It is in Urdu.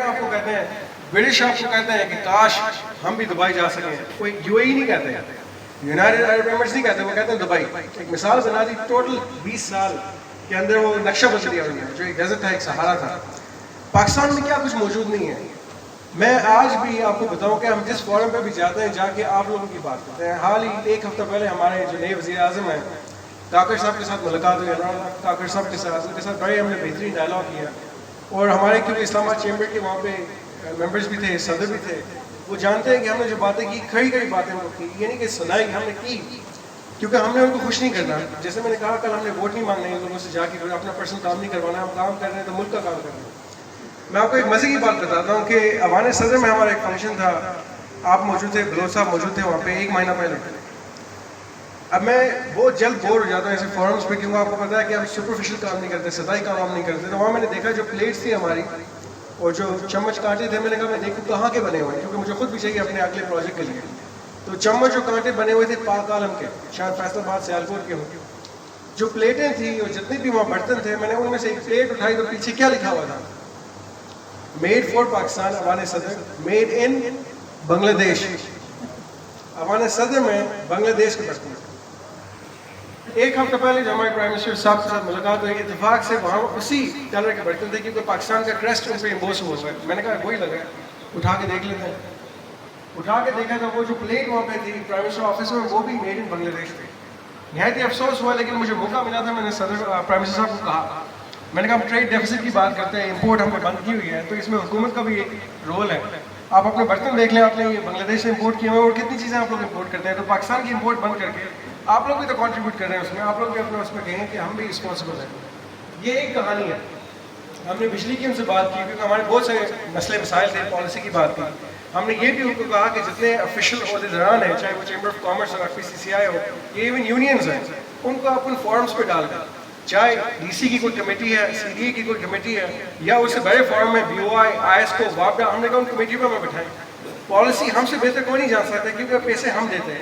امریکہ آپ کو کہتے ہیں, برٹش آپ کو کہتے ہیں کہ کاش ہم بھی دبئی جا سکیں. کوئی یو اے ای نہیں کہتے, یونائٹڈ عرب ایمریٹس نہیں کہتے, وہ کہتے ہیں دبئی. ایک مثال بنا دی, ٹوٹل 20 سال کے اندر وہ نقشہ بدل دیا انہوں نے, جو ایک ڈیزرٹ تھا, ایک صحارا تھا. پاکستان میں کیا کچھ موجود نہیں ہے. میں آج بھی آپ کو بتاؤں کہ ہم جس فورم پہ بھی جاتے ہیں, جا کے آپ لوگوں کی بات کرتے ہیں. حال ہی ایک ہفتہ پہلے ہمارے جو نئے وزیر اعظم ہیں کاکڑ صاحب کے ساتھ ملاقات ہوئی, کاکڑ صاحب کے ساتھ, ان کے ساتھ بڑے ہم نے بہترین ڈائلاگ کیا. اور ہمارے کیونکہ اسلام آباد چیمبر کے وہاں پہ ممبرز بھی تھے, صدر بھی تھے, وہ جانتے ہیں کہ ہم نے جو باتیں کی, کئی باتیں ہم کی, یہ نہیں کہ سنائی, ہم نے کی, کیونکہ ہم نے ان کو خوش نہیں کرنا. جیسے میں نے کہا کل, ہم نے ووٹ نہیں مانگنا ان لوگوں سے جا کے, اپنا پرسنل کام نہیں کروانا, ہم کام کر رہے ہیں تو ملک کا کام کر رہے ہیں. میں آپ کو ایک مزے کی بات بتاتا ہوں کہ اوان صدر میں ہمارا ایک فنکشن تھا, آپ موجود تھے, بلوچ صاحب موجود تھے وہاں پہ 1 مہینہ پہلے. اب میں بہت جلد بور ہو جاتا ہوں ایسے فورمز پہ, کیونکہ آپ کو پتا ہے کہ ہم سپرفیشل کام نہیں کرتے, سطحی کام ہم نہیں کرتے. تو وہاں میں نے دیکھا جو پلیٹس تھی ہماری اور جو چمچ کانٹے تھے, میں نے کہا میں دیکھوں کہاں کے بنے ہوئے ہیں, کیونکہ مجھے خود بھی چاہیے اپنے اگلے پروجیکٹ کے لیے. تو چمچ اور کانٹے بنے ہوئے تھے پاک عالم کے, شاید فیصل آباد سیالکوٹ کے ہوں. جو پلیٹیں تھیں اور جتنے بھی وہاں برتن تھے, میں نے ان میں سے ایک پلیٹ اٹھائی تو پیچھے کیا لکھا ہوا تھا, میڈ فار پاکستان اوان صدر, میڈ ان بنگلہ دیش. اوان صدر میں بنگلہ دیش کے برتن. ایک ہفتہ پہلے جو ہمارے پرائم منسٹر صاحب کے ساتھ ملاقات ہوئی, اتفاق سے وہاں اسی کلر کے برتن تھے, کیونکہ پاکستان کا کریسٹ ان پہ امبوس ہوا ہے. میں نے کہا وہی لگا ہے, اٹھا کے دیکھ لیتے ہیں. اٹھا کے دیکھا تو وہ جو پلیٹ وہاں پہ تھی پرائم منسٹر آفس میں, وہ بھی میڈ ان بنگلہ دیش تھی. نہایت ہی افسوس ہوا, لیکن مجھے موقع ملا تھا, میں نے صدر پرائم منسٹر صاحب کو کہا, میں نے کہا ہم ٹریڈ ڈیفیسٹ کی بات کرتے ہیں, امپورٹ ہم نے بند کی ہوئی ہے, تو اس میں حکومت کا بھی ایک رول ہے. آپ اپنے برتن دیکھ لیں, آپ نے یہ بنگلہ دیش سے امپورٹ کیے ہوئے, اور کتنی چیزیں آپ لوگ امپورٹ کرتے ہیں. تو پاکستان کی امپورٹ بند کر کے آپ لوگ بھی تو کنٹریبیوٹ کر رہے ہیں اس میں, آپ لوگ بھی اپنا اس میں کہیں کہ ہم بھی رسپانسبل ہیں. یہ ایک کہانی ہے. ہم نے بجلی کی ان سے بات کی, کیونکہ ہمارے بہت سارے مسئلے مسائل تھے, پالیسی کی بات کی. ہم نے یہ بھی ان کو کہا کہ جتنے آفیشیل عہدیداران ہیں, چاہے وہ چیمبر آف کامرس اور FPCCI ہو, یہ ایون یونینز ہیں, ان کو آپ ان فورمز پہ ڈال دیں. چاہے DC کی کوئی کمیٹی ہے, CDA کی کوئی کمیٹی ہے, یا اس سے بڑے فورم میں BOI, ISCO, WAPDA, ہم نے کہا ان کمیٹی پہ ہمیں بٹھائیں. پالیسی ہم سے بہتر کوئی نہیں جان سکتا, کیونکہ پیسے ہم دیتے ہیں.